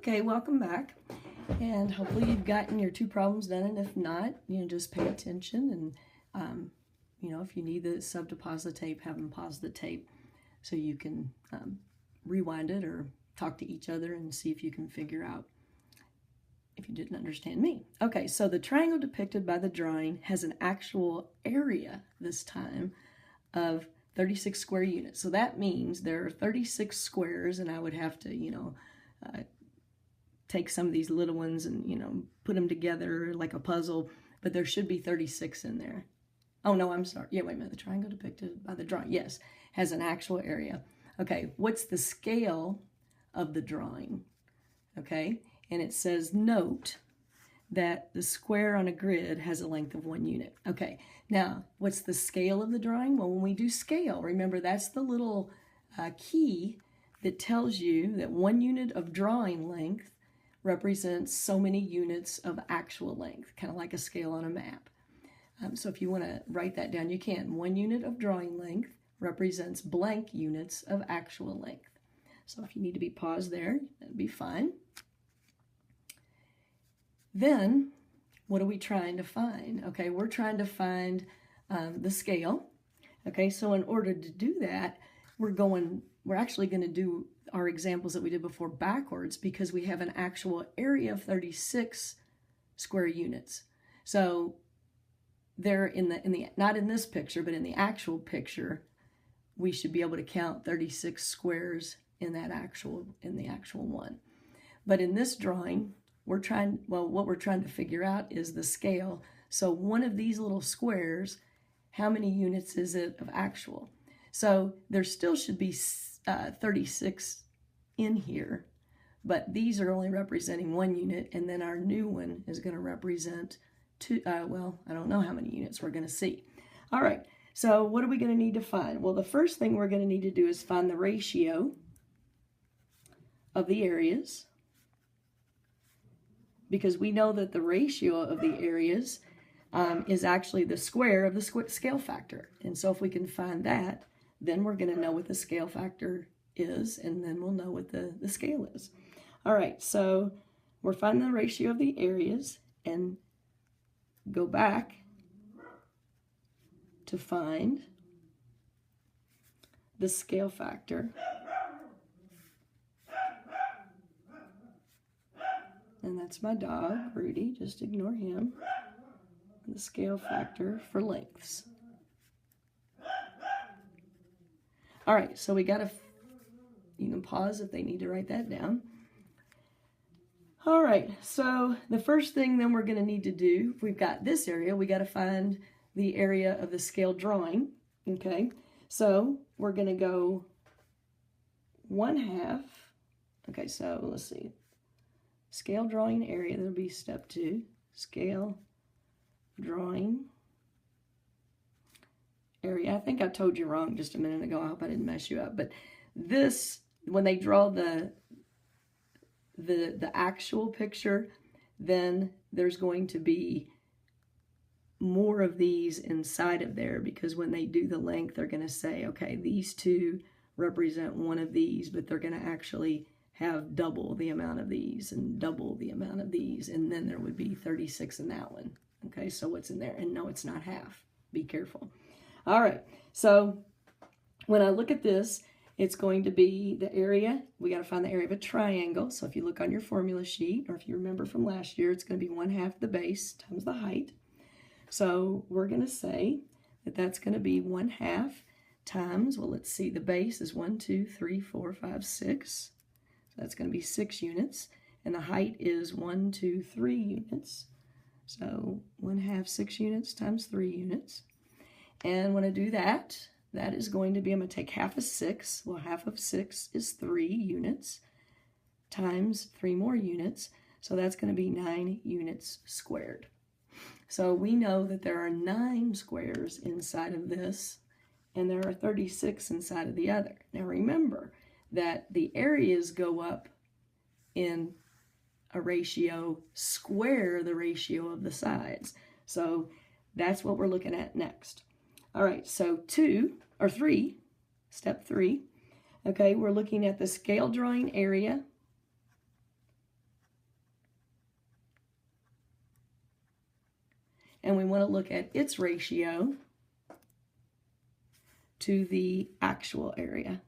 Okay, welcome back. And hopefully you've gotten your two problems done, and if not, just pay attention and, if you need the sub to pause the tape, have them pause the tape so you can rewind it or talk to each other and see if you can figure out if you didn't understand me. Okay, so the triangle depicted by the drawing has an actual area this time of 36 square units. So that means there are 36 squares, and I would have to, take some of these little ones and, put them together like a puzzle, but there should be 36 in there. Oh, no, I'm sorry. Yeah, wait a minute. The triangle depicted by the drawing, yes, has an actual area. Okay, what's the scale of the drawing? Okay, and it says note that the square on a grid has a length of 1 unit. Okay, now what's the scale of the drawing? Well, when we do scale, remember that's the little key that tells you that 1 unit of drawing length represents so many units of actual length, kind of like a scale on a map. So if you want to write that down, you can. 1 unit of drawing length represents blank units of actual length. So if you need to be paused there, that'd be fine. Then, what are we trying to find? Okay, we're trying to find the scale. Okay, so in order to do that, we're actually going to do our examples that we did before backwards because we have an actual area of 36 square units. So there not in this picture, but in the actual picture, we should be able to count 36 squares in the actual one. But in this drawing, what we're trying to figure out is the scale. So one of these little squares, how many units is it of actual? So there still should be 36 in here, but these are only representing 1 unit, and then our new one is going to represent two. Well, I don't know how many units we're going to see. All right, so what are we going to need to find? Well, the first thing we're going to need to do is find the ratio of the areas, because we know that the ratio of the areas is actually the square of the scale factor. And so if we can find that, then we're going to know what the scale factor is, and then we'll know what the scale is. All right, so we're finding the ratio of the areas, and go back to find the scale factor. And that's my dog, Rudy, just ignore him. The scale factor for lengths. All right, so we got to, you can pause if they need to write that down. All right, so the first thing then we're going to need to do, if we've got this area, we got to find the area of the scale drawing, okay? So we're going to go 1/2. Okay, so let's see. Scale drawing area, that'll be step 2. Scale drawing area. I think I told you wrong just a minute ago. I hope I didn't mess you up. But this, when they draw the actual picture, then there's going to be more of these inside of there, because when they do the length, they're going to say, okay, these two represent one of these, but they're going to actually have double the amount of these and double the amount of these, and then there would be 36 in that one. Okay, so what's in there? And no, it's not half. Be careful. All right, so when I look at this, it's going to be the area. We got to find the area of a triangle. So if you look on your formula sheet, or if you remember from last year, it's going to be 1/2 the base times the height. So we're going to say that that's going to be 1/2 times, well, let's see, the base is 1, 2, 3, 4, 5, 6. So that's going to be 6 units. And the height is 1, 2, 3 units. So 1/2, 6 units times 3 units. And when I do that, that is going to be, I'm going to take 1/2 of 6. Well, 1/2 of 6 is 3 units times 3 more units. So that's going to be 9 units squared. So we know that there are 9 squares inside of this, and there are 36 inside of the other. Now remember that the areas go up in a ratio square the ratio of the sides. So that's what we're looking at next. All right, so 2 or 3, step 3. Okay, we're looking at the scale drawing area and we want to look at its ratio to the actual area.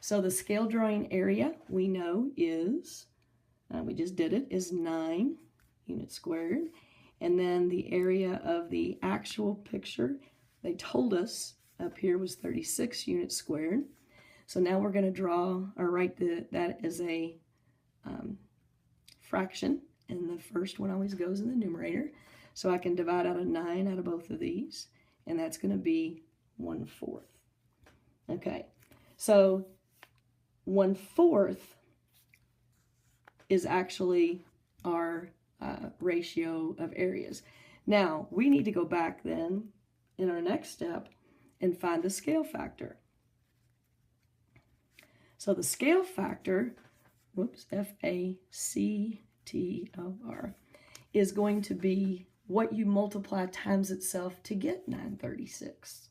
So the scale drawing area we know is, we just did it, is 9 units squared. And then the area of the actual picture, they told us up here was 36 units squared. So now we're going to draw or write that as a fraction, and the first one always goes in the numerator. So I can divide out a 9 out of both of these, and that's going to be 1/4. Okay, so 1/4 is actually our ratio of areas. Now, we need to go back then in our next step and find the scale factor. So the scale factor, whoops, F-A-C-T-O-R, is going to be what you multiply times itself to get 936.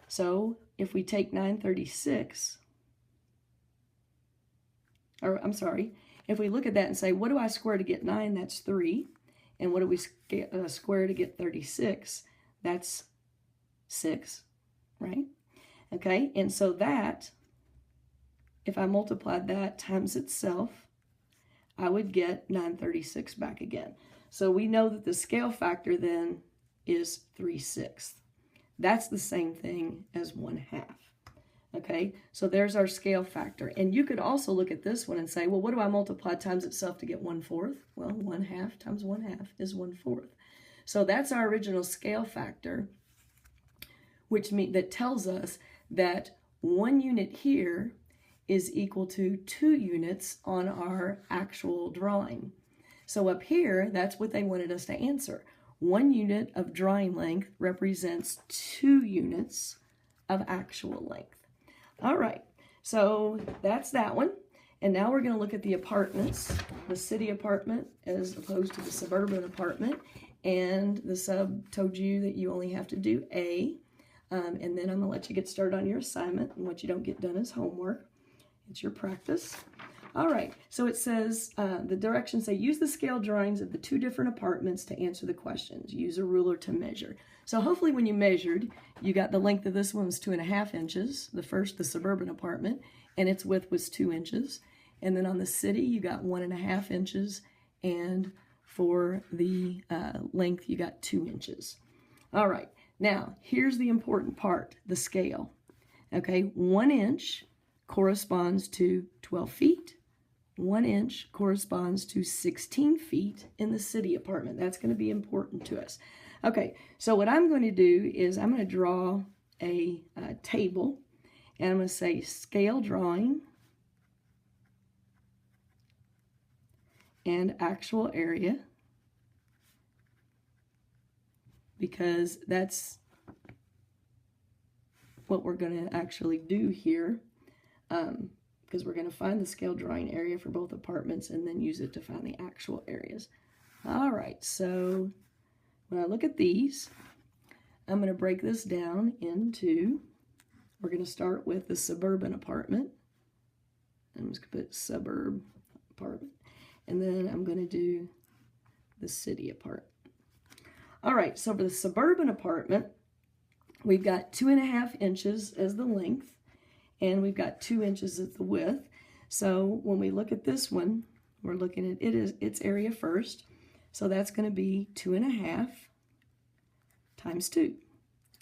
So if we take 936, or I'm sorry, if we look at that and say, what do I square to get 9? That's 3. And what do we square to get 36? That's 6, right? Okay, and so that, if I multiplied that times itself, I would get 936 back again. So we know that the scale factor then is 3/6. That's the same thing as 1/2. Okay, so there's our scale factor. And you could also look at this one and say, well, what do I multiply times itself to get 1/4? Well, 1/2 times 1/2 is 1/4. So that's our original scale factor, which that tells us that 1 unit here is equal to 2 units on our actual drawing. So up here, that's what they wanted us to answer. 1 unit of drawing length represents 2 units of actual length. All right, so that's that one. And now we're going to look at the apartments, the city apartment as opposed to the suburban apartment. And the sub told you that you only have to do A. And then I'm going to let you get started on your assignment. And what you don't get done is homework. It's your practice. All right, so it says, the directions say, use the scale drawings of the 2 different apartments to answer the questions. Use a ruler to measure. So hopefully when you measured, you got the length of this one was 2.5 inches, the suburban apartment, and its width was 2 inches. And then on the city, you got 1.5 inches, and for the length, you got 2 inches. All right, now here's the important part, the scale. Okay, 1 inch corresponds to 12 feet. 1 inch corresponds to 16 feet in the city apartment. That's going to be important to us. Okay, so what I'm going to do is I'm going to draw a table, and I'm going to say scale drawing and actual area, because that's what we're going to actually do here. Because we're going to find the scale drawing area for both apartments and then use it to find the actual areas. All right, so when I look at these, I'm going to break this down into, we're going to start with the suburban apartment. I'm just going to put suburb apartment. And then I'm going to do the city apartment. All right, so for the suburban apartment, we've got 2.5 inches as the length. And we've got 2 inches as the width. So when we look at this one, we're looking at its area first. So that's going to be 2.5 times 2.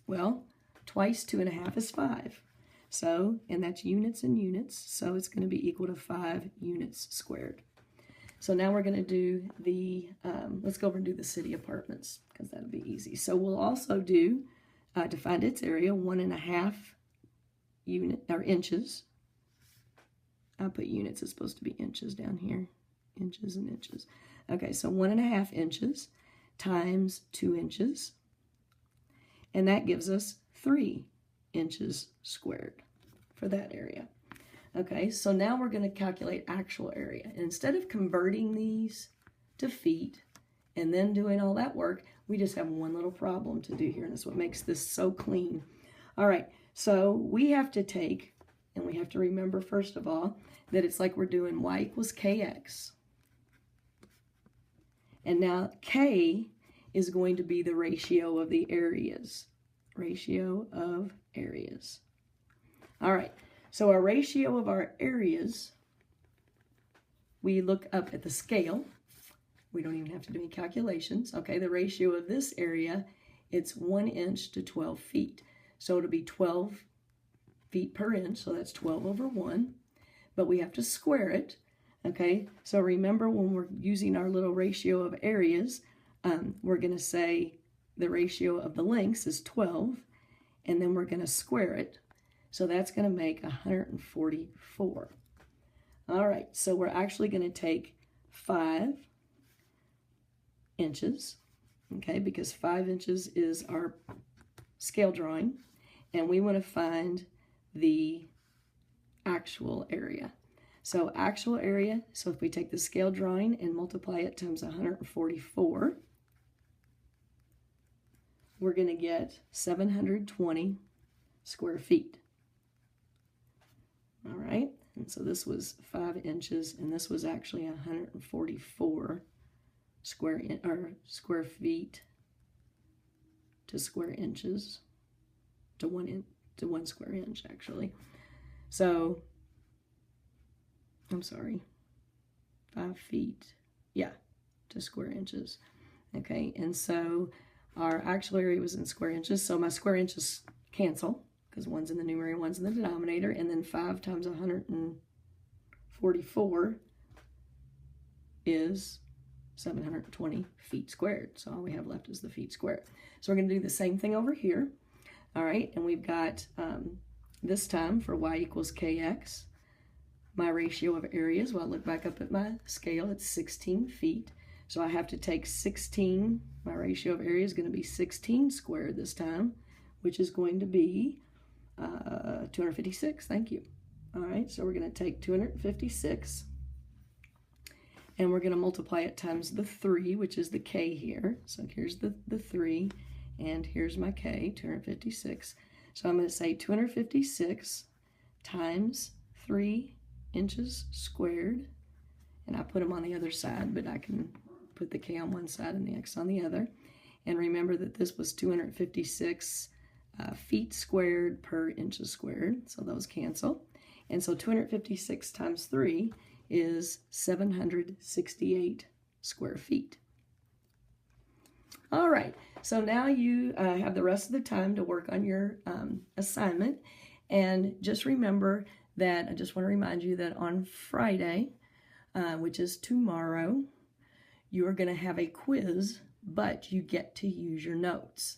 Well, twice 2.5 is 5. So, and that's units and units. So it's going to be equal to 5 units squared. So now we're going to do the, let's go over and do the city apartments, because that'll be easy. So we'll also do, to find its area, 1.5 unit or inches. I put units, it's supposed to be inches down here. Inches and inches. Okay, so 1.5 inches times 2 inches. And that gives us 3 inches squared for that area. Okay, so now we're going to calculate actual area. And instead of converting these to feet and then doing all that work, we just have one little problem to do here. And that's what makes this so clean. All right. So we have to take, and we have to remember, first of all, that it's like we're doing y equals kx. And now K is going to be the ratio of the areas. Ratio of areas. All right, so our ratio of our areas, we look up at the scale. We don't even have to do any calculations. Okay, the ratio of this area, it's 1 inch to 12 feet. So it'll be 12 feet per inch, so that's 12 over 1. But we have to square it. Okay, so remember when we're using our little ratio of areas, we're going to say the ratio of the lengths is 12, and then we're going to square it. So that's going to make 144. All right, so we're actually going to take 5 inches, okay, because 5 inches is our scale drawing, and we want to find the actual area. So actual area, so if we take the scale drawing and multiply it times 144, we're going to get 720 square feet. All right, and so this was 5 inches, and this was actually 144 square feet to square inches to 1 square inch actually. So I'm sorry, 5 feet, yeah, to square inches. Okay, and so our actual area was in square inches, so my square inches cancel because one's in the numerator, one's in the denominator, and then 5 times 144 is 720 feet squared. So all we have left is the feet squared. So we're going to do the same thing over here. All right, and we've got this time for y equals kx, my ratio of areas, well, I look back up at my scale, it's 16 feet. So I have to take 16, my ratio of area is going to be 16 squared this time, which is going to be 256, thank you. All right, so we're going to take 256, and we're going to multiply it times the 3, which is the k here. So here's the 3, and here's my k, 256. So I'm going to say 256 times 3 inches squared, and I put them on the other side, but I can put the k on one side and the x on the other. And remember that this was 256 feet squared per inches squared, so those cancel. And so 256 times 3 is 768 square feet. All right, so now you have the rest of the time to work on your assignment. And just remember that, I just want to remind you that on Friday, which is tomorrow, you are going to have a quiz, but you get to use your notes.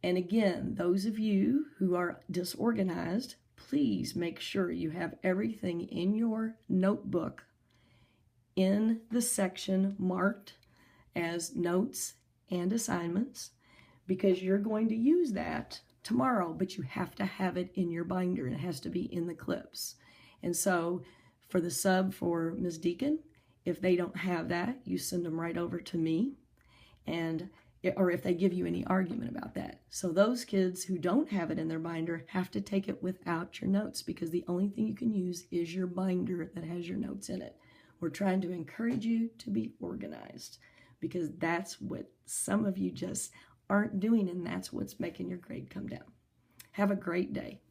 And again, those of you who are disorganized, please make sure you have everything in your notebook in the section marked as notes and assignments, because you're going to use that tomorrow, but you have to have it in your binder. It has to be in the clips. And so for the sub for Ms. Deacon, if they don't have that, you send them right over to me, and or if they give you any argument about that. So those kids who don't have it in their binder have to take it without your notes, because the only thing you can use is your binder that has your notes in it. We're trying to encourage you to be organized, because that's what some of you just aren't doing, and that's what's making your grade come down. Have a great day.